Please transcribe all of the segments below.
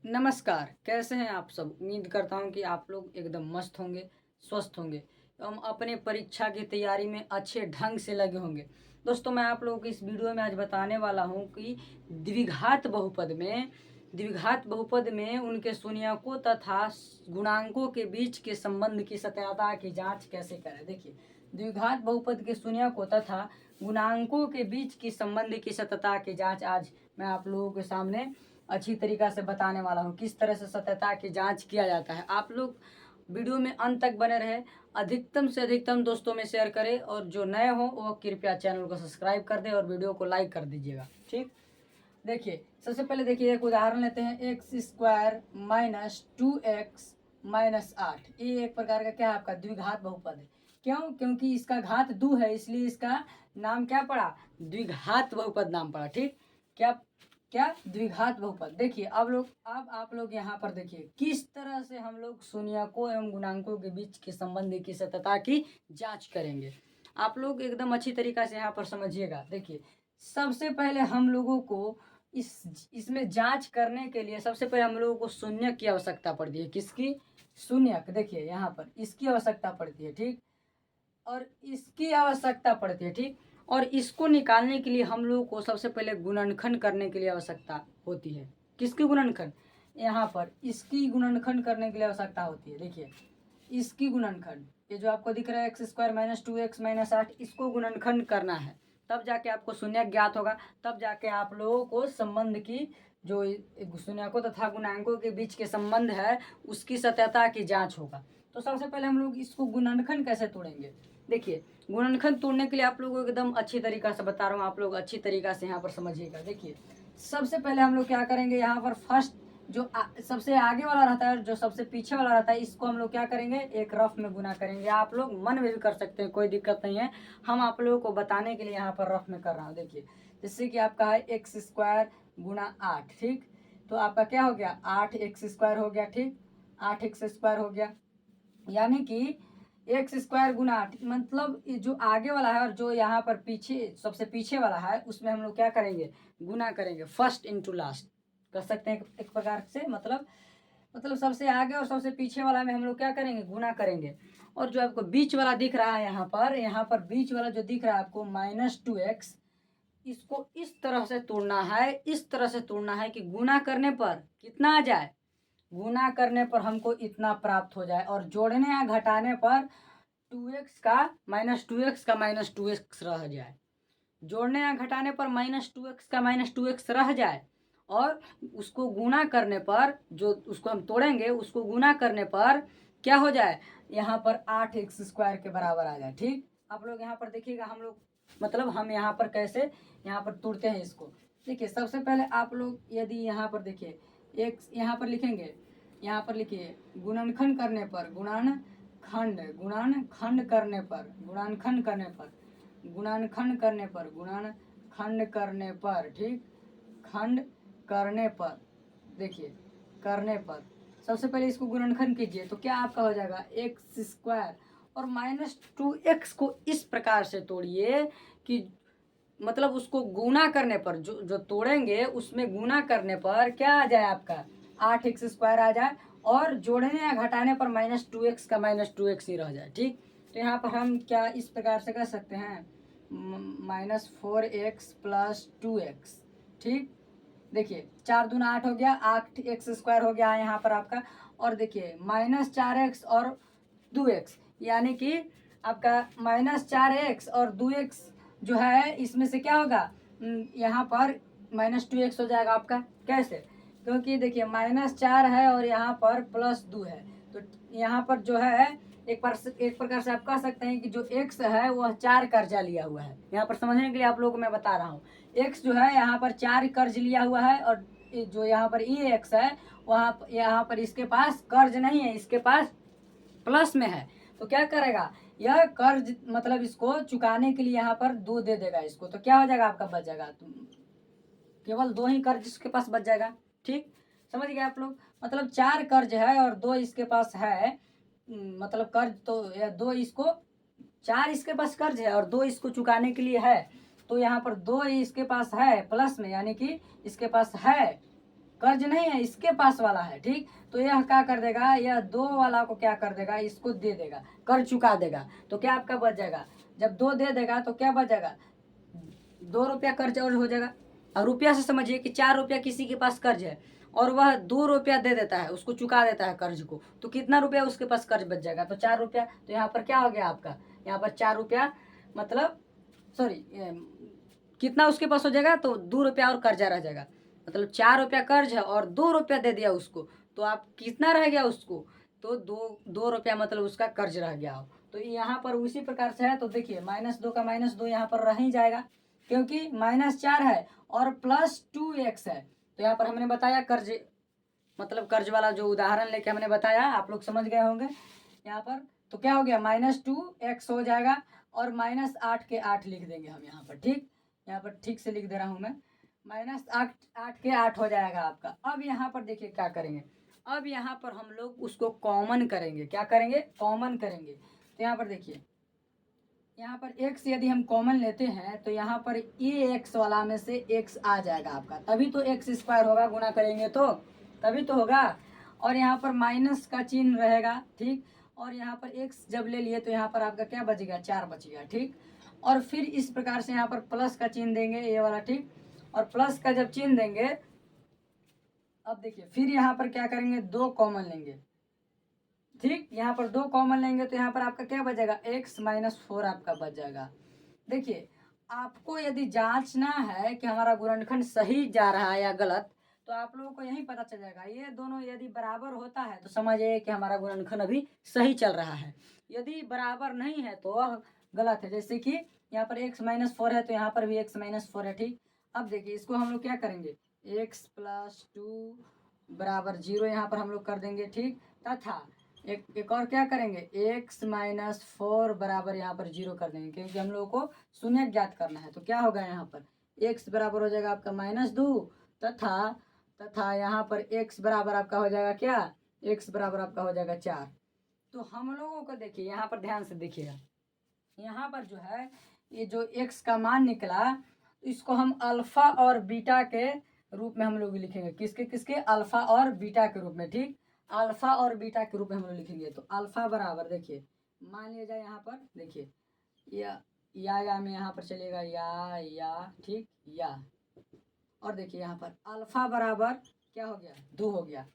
नमस्कार, कैसे हैं आप सब? उम्मीद करता हूँ कि आप लोग एकदम मस्त होंगे, स्वस्थ होंगे एवं अपने परीक्षा की तैयारी में अच्छे ढंग से लगे होंगे। दोस्तों, मैं आप लोगों को इस वीडियो में आज बताने वाला हूँ कि द्विघात बहुपद में उनके शून्यकों तथा गुणांकों के बीच के संबंध की सत्यता की जाँच कैसे करें। देखिए, द्विघात बहुपद के शून्यकों तथा गुणांकों के बीच की संबंध की सत्यता की जाँच आज मैं आप लोगों के सामने अच्छी तरीक़ा से बताने वाला हूँ किस तरह से सत्यता की जांच किया जाता है। आप लोग वीडियो में अंत तक बने रहे, अधिकतम से अधिकतम दोस्तों में शेयर करें और जो नए हों वो कृपया चैनल को सब्सक्राइब कर दें और वीडियो को लाइक कर दीजिएगा। ठीक, देखिए सबसे पहले देखिए एक उदाहरण लेते हैं। X square minus 2x minus 8, ये एक प्रकार का क्या है, आपका द्विघात बहुपद है। क्यों? क्योंकि इसका घात 2 है, इसलिए इसका नाम क्या पड़ा? द्विघात बहुपद नाम पड़ा। ठीक, क्या क्या? द्विघात बहुपद। देखिए अब आप लोग यहाँ पर देखिए किस तरह से हम लोग शून्यकों एवं गुणांकों के बीच के संबंध की सत्यता की जांच करेंगे। आप लोग एकदम अच्छी तरीक़ा से यहाँ पर समझिएगा। देखिए, सबसे पहले हम लोगों को इसमें जांच करने के लिए सबसे पहले हम लोगों को शून्य की आवश्यकता पड़ती है। किसकी? शून्यक। देखिए यहाँ पर इसकी आवश्यकता पड़ती है। ठीक, और इसकी आवश्यकता पड़ती है। ठीक, और इसको निकालने के लिए हम लोगों को सबसे पहले गुणनखंड करने के लिए आवश्यकता होती है। किसकी गुणनखंड? यहाँ पर इसकी गुणनखंड करने के लिए आवश्यकता होती है। देखिए, इसकी गुणनखंड, ये जो आपको दिख रहा है x square minus 2x minus 8, इसको गुणनखंड करना है, तब जाके आपको शून्य ज्ञात होगा। तब जाके आप लोगों को संबंध की, जो शून्यकों तथा गुणांकों के बीच के संबंध है, उसकी सत्यता की जांच होगा। तो सबसे पहले हम लोग इसको गुणनखंड कैसे तोड़ेंगे। देखिए, गुणनखंड तोड़ने के लिए आप लोगों को एकदम अच्छी तरीक़ा से बता रहा हूँ, आप लोग अच्छी तरीक़ा से यहाँ पर समझिएगा। देखिए, सबसे पहले हम लोग क्या करेंगे, यहाँ पर फर्स्ट जो सबसे आगे वाला रहता है और जो सबसे पीछे वाला रहता है, इसको हम लोग क्या करेंगे, एक रफ में गुना करेंगे। आप लोग मन में भी कर सकते हैं, कोई दिक्कत नहीं है। हम आप लोगों को बताने के लिए यहाँ पर रफ में कर रहा हूँ। देखिए, जैसे कि आपका है एक्स स्क्वायर गुना 8। ठीक, तो आपका क्या हो गया, 8x स्क्वायर हो गया। ठीक, 8x स्क्वायर हो गया, यानी कि एक्स स्क्वायर गुना 8, मतलब ये जो आगे वाला है और जो यहाँ पर पीछे सबसे पीछे वाला है, उसमें हम लोग क्या करेंगे, गुना करेंगे। फर्स्ट इंटू लास्ट कर सकते हैं एक प्रकार से, मतलब सबसे आगे और सबसे पीछे वाला में हम लोग क्या करेंगे, गुना करेंगे। और जो आपको बीच वाला दिख रहा है यहाँ पर बीच वाला जो दिख रहा है आपको -2x, इसको इस तरह से तोड़ना है, इस तरह से तोड़ना है कि गुना करने पर कितना आ जाए, गुना करने पर हमको इतना प्राप्त हो जाए, और जोड़ने या घटाने पर 2x का -2x रह जाए। जोड़ने या घटाने पर -2x का -2x रह जाए, और उसको गुना करने पर, जो उसको हम तोड़ेंगे उसको गुना करने पर क्या हो जाए, यहाँ पर 8x स्क्वायर के बराबर आ जाए। ठीक, आप लोग यहाँ पर देखिएगा, हम यहाँ पर कैसे यहाँ पर तोड़ते हैं इसको। देखिए, सबसे पहले आप लोग यदि यहाँ पर देखिए, एक यहाँ पर लिखेंगे, यहाँ पर लिखिए गुणनखंड करने पर, गुणनखंड करने पर, ठीक, खंड करने पर, देखिए करने पर सबसे पहले इसको गुणनखंड कीजिए, तो क्या आपका हो जाएगा एक्स स्क्वायर, और -2x को इस प्रकार से तोड़िए कि मतलब उसको गुना करने पर, जो तोड़ेंगे उसमें गुना करने पर क्या आ जाए, आपका 8x स्क्वायर आ जाए, और जोड़ने या घटाने पर -2x का -2x ही रह जाए। ठीक, तो यहाँ पर हम क्या इस प्रकार से कर सकते हैं, -4x + 2x। ठीक, देखिए 4 दूना 8 हो गया, 8x स्क्वायर हो गया यहाँ पर आपका, और देखिए -4x और 2x, यानी कि आपका -4x और 2x जो है, इसमें से क्या होगा, यहाँ पर -2x हो जाएगा आपका। कैसे? क्योंकि देखिए -4 है और यहाँ पर +2 है, तो यहाँ पर जो है एक प्रकार से आप कह सकते हैं कि जो x है वह 4 कर्जा लिया हुआ है। यहाँ पर समझने के लिए आप लोगों को मैं बता रहा हूँ, x जो है यहाँ पर 4 कर्ज लिया हुआ है, और जो यहाँ पर x है वहाँ यहाँ पर इसके पास कर्ज नहीं है, इसके पास प्लस में है। तो क्या करेगा, यह कर्ज मतलब इसको चुकाने के लिए यहाँ पर 2 दे देगा इसको, तो क्या हो जाएगा, आपका बच जाएगा, केवल 2 ही कर्ज इसके पास बच जाएगा। ठीक, समझ गए आप लोग, मतलब 4 कर्ज है और 2 इसके पास है, मतलब कर्ज तो 2 इसको, 4 इसके पास कर्ज है और 2 इसको चुकाने के लिए है, तो यहाँ पर 2 इसके पास है प्लस में, यानी कि इसके पास है कर्ज नहीं है, इसके पास वाला है, ठीक। तो यह क्या कर देगा, यह 2 वाला को क्या कर देगा, इसको दे देगा, कर्ज चुका देगा। तो क्या आपका बच जाएगा, जब 2 दे देगा तो क्या बच जाएगा, 2 रुपया कर्ज और हो जाएगा। और रुपया से समझिए कि 4 रुपया किसी के पास कर्ज है और वह 2 रुपया दे देता है, उसको चुका देता है कर्ज को, तो कितना रुपया उसके पास कर्ज बच जाएगा, तो 4 रुपया। तो यहाँ पर क्या हो गया आपका, यहाँ पर 4 रुपया, मतलब सॉरी कितना उसके पास हो जाएगा, तो 2 रुपया और कर्जा रह जाएगा। मतलब 4 रुपया कर्ज है और 2 रुपया दे दिया उसको, तो आप कितना रह गया उसको, तो 2 रुपया मतलब उसका कर्ज रह गया हो। तो यहाँ पर उसी प्रकार से है। तो देखिए -2 का -2 यहाँ पर रह ही जाएगा, क्योंकि -4 है और +2x है। तो यहाँ पर हमने बताया कर्ज, मतलब कर्ज वाला जो उदाहरण लेके हमने बताया, आप लोग समझ गए होंगे यहाँ पर। तो क्या हो गया, -2x हो जाएगा और -8 के 8 लिख देंगे हम यहाँ पर, ठीक। यहाँ पर ठीक से लिख दे रहा हूँ मैं, -8 के 8 हो जाएगा आपका। अब यहाँ पर देखिए क्या करेंगे, अब यहाँ पर हम लोग उसको कॉमन करेंगे। क्या करेंगे, कॉमन करेंगे। तो यहाँ पर देखिए, यहाँ पर x यदि हम कॉमन लेते हैं तो यहाँ पर ये x वाला में से x आ जाएगा आपका, तभी तो x² होगा, गुना करेंगे तो तभी तो होगा। और यहाँ पर माइनस का चिन्ह रहेगा, ठीक। और यहाँ पर x जब ले लिए तो यहाँ पर आपका क्या बच गया, 4 बच गया, ठीक। और फिर इस प्रकार से यहाँ पर प्लस का चिन्ह देंगे, ये वाला, ठीक। और प्लस का जब चिन्ह देंगे, अब देखिए फिर यहाँ पर क्या करेंगे, 2 कॉमन लेंगे, ठीक। यहाँ पर 2 कॉमन लेंगे तो यहाँ पर आपका क्या बचेगा, x-4 आपका बच जाएगा। देखिए आपको यदि जांचना है कि हमारा गुणनखंड सही जा रहा है या गलत, तो आप लोगों को यही पता चल जाएगा। ये दोनों यदि बराबर होता है तो समझिए कि हमारा गुणनखंड अभी सही चल रहा है। यदि बराबर नहीं है तो वह गलत है। जैसे कि यहाँ पर x-4 है तो यहाँ पर भी x-4 है, ठीक। अब देखिए इसको हम लोग क्या करेंगे, x + 2 = 0 यहाँ पर हम लोग कर देंगे, ठीक। तथा एक और क्या करेंगे, x-4 बराबर यहाँ पर 0 कर देंगे, क्योंकि हम लोगों को शून्य ज्ञात करना है। तो क्या होगा, यहाँ पर x बराबर हो जाएगा आपका -2 तथा यहाँ पर x बराबर आपका हो जाएगा क्या, x बराबर आपका हो जाएगा 4। तो हम लोगों को देखिए यहाँ पर ध्यान से देखिएगा, यहाँ पर जो है ये जो x का मान निकला, इसको हम अल्फा और बीटा के रूप में हम लोग लिखेंगे। किसके किसके, अल्फा और बीटा के रूप में, ठीक। अल्फा और बीटा के रूप में हम लोग लिखेंगे। तो अल्फा बराबर देखिए, मान लिया जाए यहाँ पर देखिए या में यहाँ पर चलेगा या, ठीक, या। और देखिए यहाँ पर अल्फा बराबर क्या हो गया, 2 हो गया।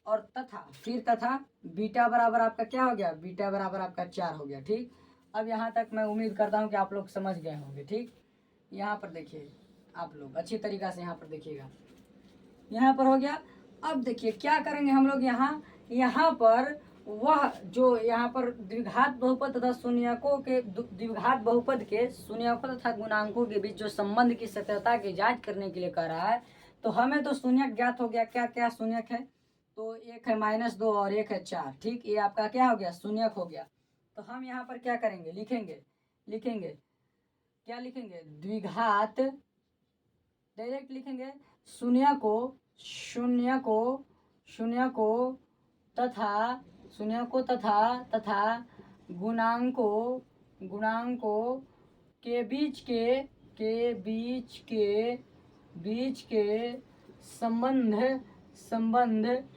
और तथा बीटा बराबर आपका क्या हो गया, बीटा बराबर आपका 4 हो गया, ठीक। अब यहाँ तक मैं उम्मीद करता हूँ कि आप लोग समझ गए होंगे, ठीक। यहाँ पर देखिए आप लोग अच्छी तरीक़ा से यहाँ पर देखिएगा, यहाँ पर हो गया। अब देखिए क्या करेंगे हम लोग, यहाँ पर वह जो यहाँ पर द्विघात बहुपद तथा शून्यकों के द्विघात बहुपद के शून्यकों तथा गुणांकों के बीच जो संबंध की सत्यता की जांच करने के लिए कह रहा है। तो हमें तो शून्यक ज्ञात हो गया, क्या क्या शून्यक है, तो एक है -2 और एक है 4, ठीक। ये आपका क्या हो गया, शून्यक हो गया। तो हम यहाँ पर क्या करेंगे, लिखेंगे क्या लिखेंगे, द्विघात, डायरेक्ट लिखेंगे, शून्य को तथा गुणांकों के बीच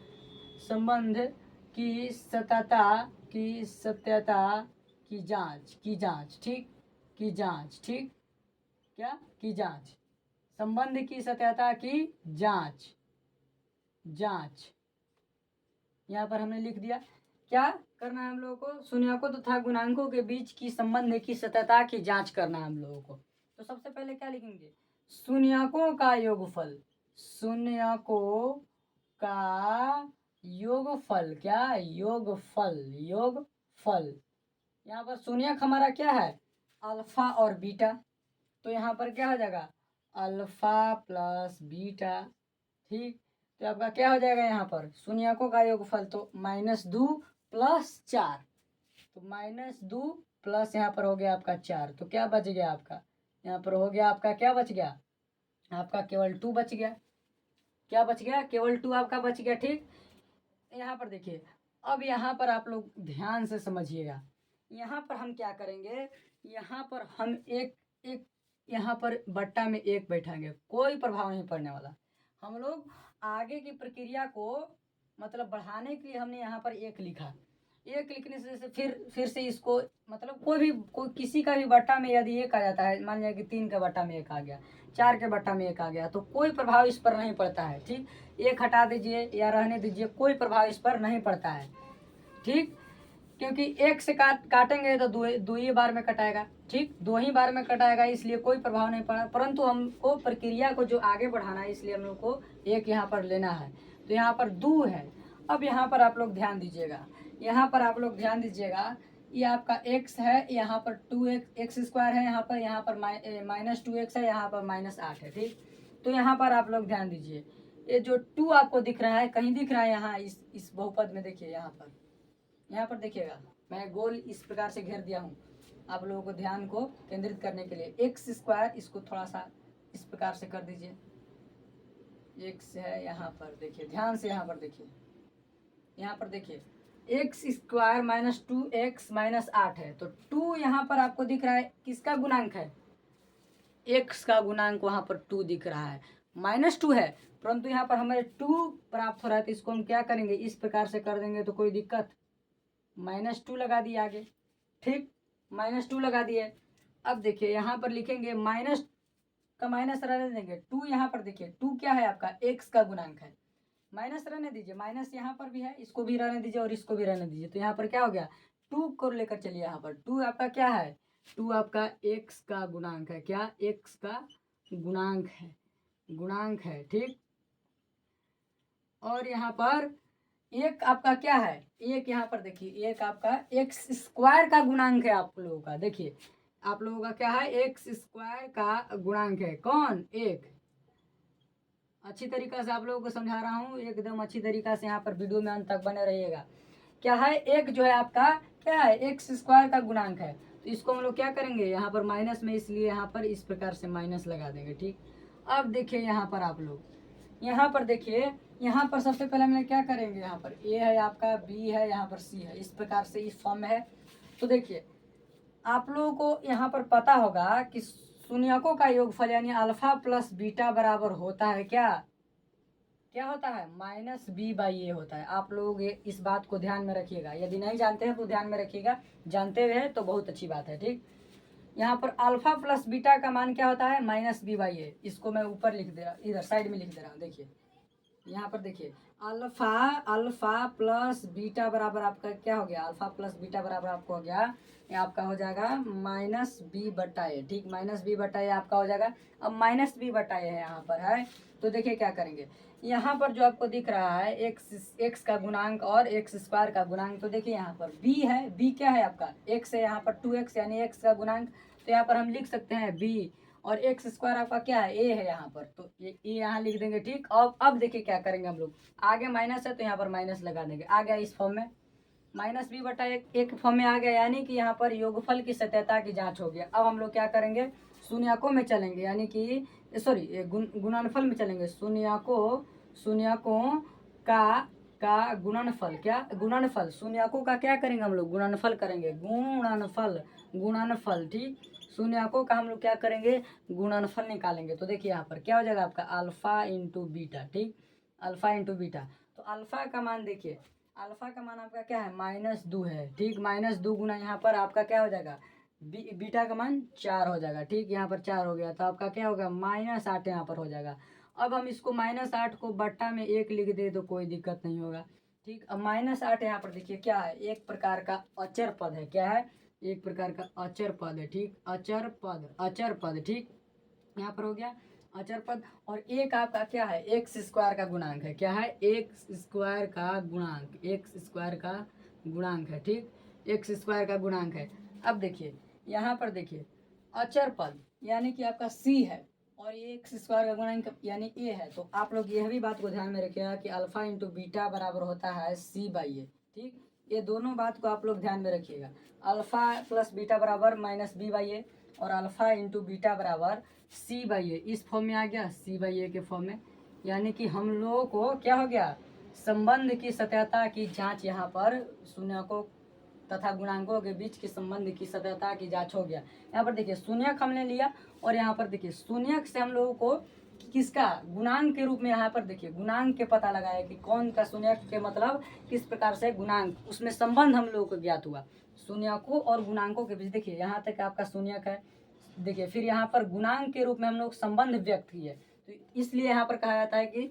के संबंध की सत्यता की जांच, ठीक, क्या की जांच, संबंध की सत्यता की जांच यहाँ पर हमने लिख दिया। क्या करना है हम लोगों को, शून्यकों तथा गुणांकों के बीच की संबंध की सत्यता की जांच करना है हम लोगों को। तो सबसे पहले क्या लिखेंगे, शून्यकों का योगफल, क्या, योगफल। यहाँ पर शून्यक हमारा क्या है, अल्फा और बीटा। तो यहाँ पर क्या हो जाएगा, अल्फा प्लस बीटा, ठीक। तो आपका क्या हो जाएगा, यहाँ पर शून्यकों का योगफल, तो -2 + 4, तो -2 प्लस यहाँ पर हो गया आपका 4। तो क्या बच गया आपका, यहाँ पर हो गया आपका क्या बच गया, आपका केवल 2 बच गया। क्या बच गया, केवल 2 आपका बच गया, ठीक। यहाँ पर देखिए, अब यहाँ पर आप लोग ध्यान से समझिएगा, यहाँ पर हम क्या करेंगे, यहाँ पर हम एक यहाँ पर बट्टा में 1 बैठाएंगे, कोई प्रभाव नहीं पड़ने वाला। हम लोग आगे की प्रक्रिया को मतलब बढ़ाने के लिए हमने यहाँ पर एक लिखा। एक लिखने से फिर से इसको मतलब कोई किसी का भी बट्टा में यदि एक आ जाता है, मान लिया कि 3 के बट्टा में एक आ गया, 4 के बट्टा में एक आ गया, तो कोई प्रभाव इस पर नहीं पड़ता है। ठीक, एक हटा दीजिए या रहने दीजिए, कोई प्रभाव इस पर नहीं पड़ता है। ठीक, क्योंकि एक से काटेंगे तो दो ही बार में कटाएगा। ठीक, 2 ही बार में कटाएगा, इसलिए कोई प्रभाव नहीं पड़ा। परंतु हमको प्रक्रिया को जो आगे बढ़ाना है, इसलिए हम लोग को एक यहाँ पर लेना है। तो यहाँ पर 2 है। अब यहाँ पर आप लोग ध्यान दीजिएगा, यहाँ पर आप लोग ध्यान दीजिएगा, ये आपका x है, यहाँ पर 2x² है, यहाँ पर -2x है, यहाँ पर -8 है। ठीक, तो यहाँ पर आप लोग ध्यान दीजिए, ये जो 2 आपको दिख रहा है, कहीं दिख रहा है यहाँ इस बहुपद में, देखिए यहाँ पर देखिएगा, मैं गोल इस प्रकार से घेर दिया हूँ आप लोगों को ध्यान को केंद्रित करने के लिए। x², इसको थोड़ा सा इस प्रकार से कर दीजिए, x है यहाँ पर, देखिए ध्यान से, यहाँ पर देखिए, यहाँ पर देखिए x² - 2x - 8 है। तो 2 यहाँ पर आपको दिख रहा है, किसका गुणांक है? x का गुणांक वहाँ पर 2 दिख रहा है, -2 है, परंतु यहाँ पर हमें 2 प्राप्त हो रहा है, तो इसको हम क्या करेंगे, इस प्रकार से कर देंगे तो कोई दिक्कत, -2 लगा दिए आगे। ठीक, -2 लगा दिए। अब देखिए यहाँ पर लिखेंगे, माइनस का माइनस रहने देंगे, 2 यहाँ पर देखिए, 2 क्या है आपका, x का गुणांक है, माइनस रहने दीजिए, माइनस यहाँ पर भी है, इसको भी रहने दीजिए और इसको भी रहने दीजिए। तो यहाँ पर क्या हो गया, 2 को लेकर चलिए, यहाँ पर 2 आपका क्या है, 2 आपका x का गुणांक है। क्या, x का गुणांक है। ठीक, और यहाँ पर एक आपका क्या है, एक यहाँ पर देखिए, एक आपका x² का गुणांक है आप लोगों का। देखिए आप लोगों का क्या है, x² का गुणांक है। कौन, एक। अच्छी तरीका से आप लोगों को समझा रहा हूँ, एकदम अच्छी तरीका से यहाँ पर वीडियो में अंत तक बने रहिएगा। क्या है, एक जो है आपका क्या है, x² का गुणांक है। तो इसको हम लोग क्या करेंगे, यहाँ पर माइनस में, इसलिए यहाँ पर इस प्रकार से माइनस लगा देंगे। ठीक, अब देखिए यहाँ पर आप लोग, यहाँ पर देखिए, यहाँ पर सबसे पहले हम लोग क्या करेंगे, यहाँ पर a है आपका, b है, यहाँ पर c है, इस प्रकार से इस फॉर्म में है। तो देखिए आप लोगों को यहाँ पर पता होगा कि शून्यकों का योगफल यानी अल्फा प्लस बीटा बराबर होता है क्या, क्या होता है, -b/a होता है। आप लोग इस बात को ध्यान में रखिएगा, यदि नहीं जानते हैं तो ध्यान में रखिएगा, जानते हुए हैं तो बहुत अच्छी बात है। ठीक, यहाँ पर अल्फा प्लस बीटा का मान क्या होता है, -b/a। इसको मैं ऊपर लिख दे रहा, इधर साइड में लिख दे रहा हूँ। देखिए यहाँ पर देखिए, अल्फा प्लस बीटा बराबर आपका क्या हो गया, अल्फा प्लस बीटा बराबर आपको हो गया, ये आपका हो जाएगा -b/a। ठीक, -b/a आपका हो जाएगा। अब -b/a है यहाँ पर है, तो देखिए क्या करेंगे, यहाँ पर जो आपको दिख रहा है x का गुणांक और x² का गुणांक, तो देखिए यहाँ पर b है, b क्या है आपका, x है, यहाँ पर 2x यानी x का गुणांक, तो यहाँ पर हम लिख सकते हैं b, और x² आपका क्या है, a है यहाँ पर, तो ये यहाँ लिख देंगे। ठीक, अब देखिए क्या करेंगे हम लोग, आगे माइनस है तो यहाँ पर माइनस लगा देंगे, आ गया इस फॉर्म में, -b/एक फॉर्म में आ गया, यानी कि यहाँ पर योगफल की सत्यता की जांच हो गया। अब हम लोग क्या करेंगे, शून्यकों में चलेंगे, यानी कि सॉरी गुणनफल में चलेंगे, शून्यकों का गुणनफल, क्या गुणनफल, शून्यकों का क्या करेंगे हम लोग, गुणनफल करेंगे, गुणनफल। ठीक, शून्यकों का हम लोग क्या करेंगे, गुणनफल निकालेंगे। तो देखिए यहाँ पर क्या हो जाएगा आपका, अल्फा इंटू बीटा। ठीक, अल्फा इंटू बीटा, तो अल्फा का मान देखिए, अल्फा का मान आपका क्या है, -2 है। ठीक, -2 गुना यहाँ पर आपका क्या हो जाएगा, बीटा का मान 4 हो जाएगा। ठीक, यहाँ पर 4 हो गया, तो आपका क्या होगा, -8 यहाँ पर हो जाएगा। अब हम इसको -8 को बट्टा में 1 लिख दे तो कोई दिक्कत नहीं होगा। ठीक, अब -8 यहाँ पर देखिए क्या है, एक प्रकार का अचर पद है। क्या है, एक प्रकार का अचर पद है। ठीक, अचर पद। ठीक, यहाँ पर हो गया अचर पद, और एक आपका क्या है, x² का गुणांक है। क्या है, x² का गुणांक है। ठीक, x² का गुणांक है। अब देखिए यहाँ पर देखिए, अचर पद यानी कि आपका c है, और ये x² का गुणांक यानी a है। तो आप लोग यह भी बात को ध्यान में रखिएगा कि अल्फा इंटू बीटा बराबर होता है c/a। ठीक, ये दोनों बात को आप लोग ध्यान में रखिएगा, अल्फा प्लस बीटा बराबर -b/a, और अल्फा इंटू बीटा बराबर c/a, इस फॉर्म में आ गया, c/a के फॉर्म में। यानी कि हम लोगों को क्या हो गया, संबंध की सत्यता की जांच, यहाँ पर शून्यकों तथा गुणांकों के बीच के संबंध की सत्यता की जांच हो गया। यहाँ पर देखिए शून्यक हमने लिया, और यहाँ पर देखिए शून्यक से हम लोगों को किसका गुणांक के रूप में यहाँ पर देखिए गुणांक के पता लगाया कि कौन का शून्यक के मतलब किस प्रकार से गुणांक, उसमें संबंध हम लोगों को ज्ञात हुआ शून्यकों और गुणांकों के बीच। देखिए यहाँ तक आपका शून्यक है, देखिए फिर यहाँ पर गुणांक के रूप में हम लोग संबंध व्यक्त किए, तो इसलिए यहाँ पर कहा जाता है कि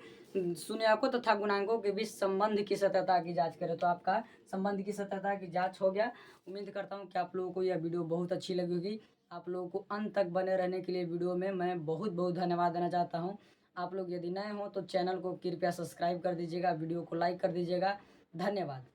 शून्यकों तथा गुणांकों के बीच संबंध की सत्यता की जांच करें। तो आपका संबंध की सत्यता की जांच हो गया। उम्मीद करता हूँ कि आप लोगों को यह वीडियो बहुत अच्छी लगी होगी। आप लोगों को अंत तक बने रहने के लिए वीडियो में मैं बहुत बहुत धन्यवाद देना चाहता हूँ। आप लोग यदि नए हो तो चैनल को कृपया सब्सक्राइब कर दीजिएगा, वीडियो को लाइक कर दीजिएगा। धन्यवाद।